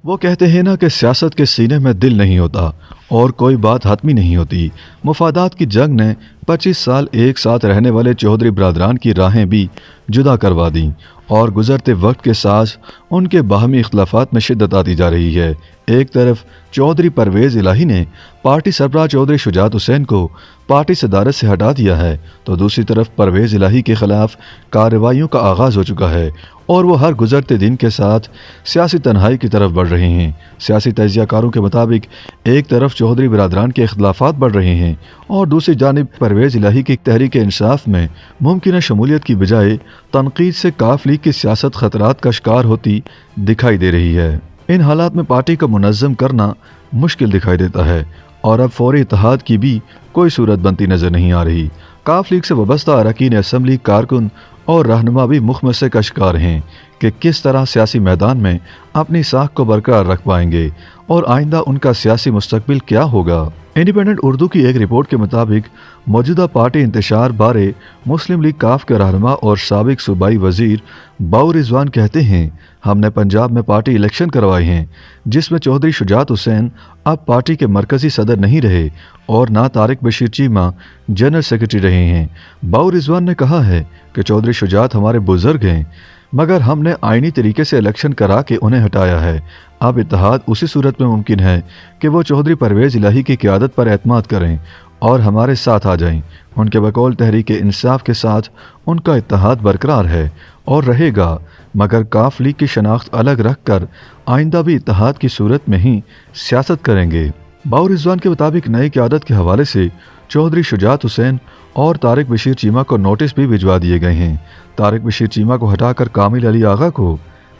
وہ کہتے ہیں نا کہ سیاست کے سینے میں دل نہیں ہوتا اور کوئی بات حتمی نہیں ہوتی۔ مفادات کی جنگ نے 25 سال ایک ساتھ رہنے والے چودھری برادران کی راہیں بھی جدا کروا دیں اور گزرتے وقت کے ساتھ ان کے باہمی اختلافات میں شدت آتی جا رہی ہے۔ ایک طرف چودھری پرویز الہی نے پارٹی سربراہ چودھری شجاعت حسین کو پارٹی صدارت سے ہٹا دیا ہے تو دوسری طرف پرویز الہی کے خلاف کارروائیوں کا آغاز ہو چکا ہے اور وہ ہر گزرتے دن کے ساتھ سیاسی تنہائی کی طرف بڑھ رہے ہیں۔ سیاسی تجزیہ کاروں کے مطابق ایک طرف چودھری برادران کے اختلافات بڑھ رہے ہیں اور دوسری جانب پرویز الہی کی تحریک انصاف میں ممکنہ شمولیت کی بجائے تنقید سے ق لیگ کی سیاست خطرات کا شکار ہوتی دکھائی دے رہی ہے۔ ان حالات میں پارٹی کو منظم کرنا مشکل دکھائی دیتا ہے اور اب فوری اتحاد کی بھی کوئی صورت بنتی نظر نہیں آ رہی۔ ق لیگ سے وابستہ اراکین اسمبلی، کارکن اور رہنما بھی مخمصے کا شکار ہیں کہ کس طرح سیاسی میدان میں اپنی ساکھ کو برقرار رکھ پائیں گے اور آئندہ ان کا سیاسی مستقبل کیا ہوگا۔ انڈیپینڈنٹ اردو کی ایک رپورٹ کے مطابق موجودہ پارٹی انتشار بارے مسلم لیگ ق کے رہنما اور سابق صوبائی وزیر باؤ رضوان کہتے ہیں، ہم نے پنجاب میں پارٹی الیکشن کروائے ہیں جس میں چودھری شجاعت حسین اب پارٹی کے مرکزی صدر نہیں رہے اور نہ طارق بشیر چیمہ جنرل سیکرٹری رہے ہیں۔ باؤ رضوان نے کہا ہے کہ چودھری شجاعت ہمارے بزرگ ہیں مگر ہم نے آئینی طریقے سے الیکشن کرا کے انہیں ہٹایا ہے۔ اب اتحاد اسی صورت میں ممکن ہے کہ وہ چودھری پرویز الہی کی قیادت پر اعتماد کریں اور ہمارے ساتھ آ جائیں۔ ان کے بقول تحریک انصاف کے ساتھ ان کا اتحاد برقرار ہے اور رہے گا مگر ق لیگ کی شناخت الگ رکھ کر آئندہ بھی اتحاد کی صورت میں ہی سیاست کریں گے۔ باؤ رضوان کے مطابق نئی قیادت کے حوالے سے چودھری شجاعت حسین اور طارق بشیر چیمہ کو نوٹس بھی بھجوا دیے گئے ہیں۔ طارق بشیر چیمہ کو ہٹا کر کامل علی آغا کو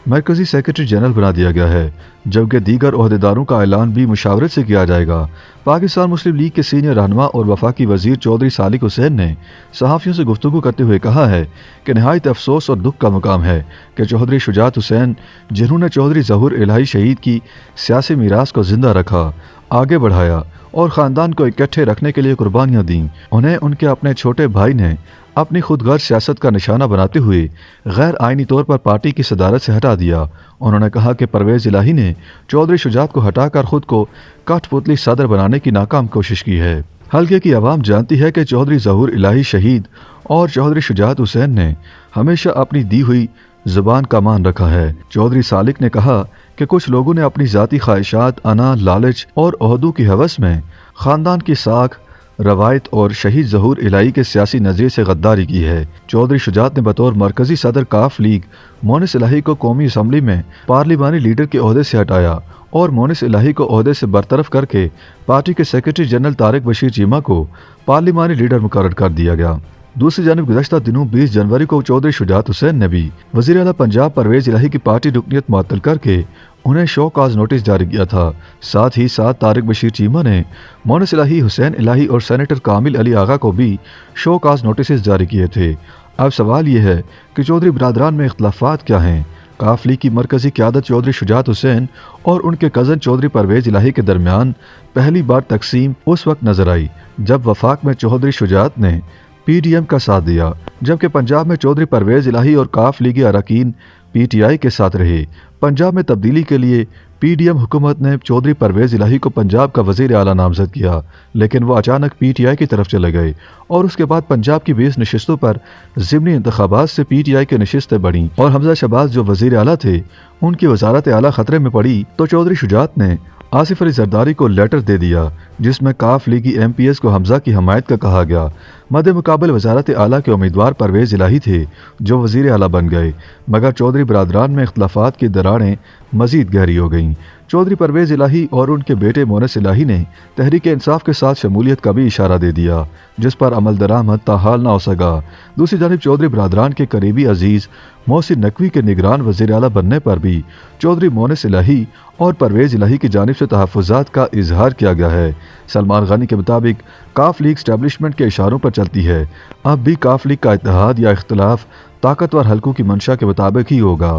مرکزی سیکرٹری جنرل بنا دیا گیا ہے جبکہ دیگر عہدیداروں کا اعلان بھی مشاورت سے کیا جائے گا۔ پاکستان مسلم لیگ کے سینئر رہنما اور وفاقی وزیر چودھری سالک حسین نے صحافیوں سے گفتگو کرتے ہوئے کہا ہے کہ نہایت افسوس اور دکھ کا مقام ہے کہ چودھری شجاعت حسین جنہوں نے چودھری ظہور الہی شہید کی سیاسی میراث کو زندہ رکھا، آگے بڑھایا اور خاندان کو اکٹھے رکھنے کے لیے قربانیاں دیں، انہیں ان کے اپنے چھوٹے بھائی نے اپنی خود غرض سیاست کا نشانہ بناتے ہوئے غیر آئینی طور پر پارٹی کی صدارت سے ہٹا دیا۔ انہوں نے کہا کہ پرویز الہی نے چودھری شجاعت کو ہٹا کر خود کو کٹھ پتلی صدر بنانے کی ناکام کوشش کی ہے۔ حلقے کی عوام جانتی ہے کہ چودھری ظہور الہی شہید اور چودھری شجاعت حسین نے ہمیشہ اپنی دی ہوئی زبان کا مان رکھا ہے۔ چودھری سالک نے کہا کہ کچھ لوگوں نے اپنی ذاتی خواہشات، انا، لالچ اور عہدوں کی ہوس میں خاندان کی ساکھ، روایت اور شہید ظہور الہی کے سیاسی نظریے سے غداری کی ہے۔ چودھری شجاعت نے بطور مرکزی صدر ق لیگ مونس الہی کو قومی اسمبلی میں پارلیمانی لیڈر کے عہدے سے ہٹایا اور مونس الہی کو عہدے سے برطرف کر کے پارٹی کے سیکرٹری جنرل طارق بشیر چیمہ کو پارلیمانی لیڈر مقرر کر دیا گیا۔ دوسری جانب گزشتہ دنوں 20 جنوری کو چودھری شجاعت حسین نے بھی وزیر اعلیٰ پنجاب پرویز الہی کی پارٹی رکنیت معطل کر کے انہیں شو کاز نوٹس جاری کیا تھا۔ ساتھ ہی ساتھ طارق بشیر چیمہ نے مونس الہی، حسین الہی اور سینیٹر کامل علی آغا کو بھی شو کاز نوٹسز جاری کیے تھے۔ اب سوال یہ ہے کہ چودھری برادران میں اختلافات کیا ہیں؟ ق لیگ کی مرکزی قیادت چودھری شجاعت حسین اور ان کے کزن چودھری پرویز الہی کے درمیان پہلی بار تقسیم اس وقت نظر آئی جب وفاق میں چودھری شجاعت نے پی ڈی ایم کا ساتھ دیا جبکہ پنجاب میں چودھری پرویز الہی اور ق لیگی اراکین پی ٹی آئی کے ساتھ رہے۔ پنجاب میں تبدیلی کے لیے پی ڈی ایم حکومت نے چودھری پرویز الہی کو پنجاب کا وزیر اعلیٰ نامزد کیا لیکن وہ اچانک پی ٹی آئی کی طرف چلے گئے اور اس کے بعد پنجاب کی 20 نشستوں پر ضمنی انتخابات سے پی ٹی آئی کی نشستیں بڑھیں اور حمزہ شہباز جو وزیر اعلیٰ تھے ان کی وزارت اعلیٰ خطرے میں پڑی تو چودھری شجاعت نے آصف علی زرداری کو لیٹر دے دیا جس میں ق لیگی ایم پی ایس کو حمزہ کی حمایت کا کہا گیا۔ مد مقابل وزارت اعلیٰ کے امیدوار پرویز الہی تھے جو وزیر اعلیٰ بن گئے مگر چودھری برادران میں اختلافات کی دراڑیں مزید گہری ہو گئیں۔ چودھری پرویز الہی اور ان کے بیٹے مونس الہی نے تحریک انصاف کے ساتھ شمولیت کا بھی اشارہ دے دیا جس پر عمل درآمد تاحال نہ ہو سکا۔ دوسری جانب چودھری برادران کے قریبی عزیز محسن نقوی کے نگران وزیر اعلیٰ بننے پر بھی چودھری مونس الہی اور پرویز الہی کی جانب سے تحفظات کا اظہار کیا گیا ہے۔ سلمان غنی کے مطابق ق لیگ اسٹیبلشمنٹ کے اشاروں پر چلتی ہے، اب بھی ق لیگ کا اتحاد یا اختلاف طاقتور حلقوں کی منشا کے مطابق ہی ہوگا۔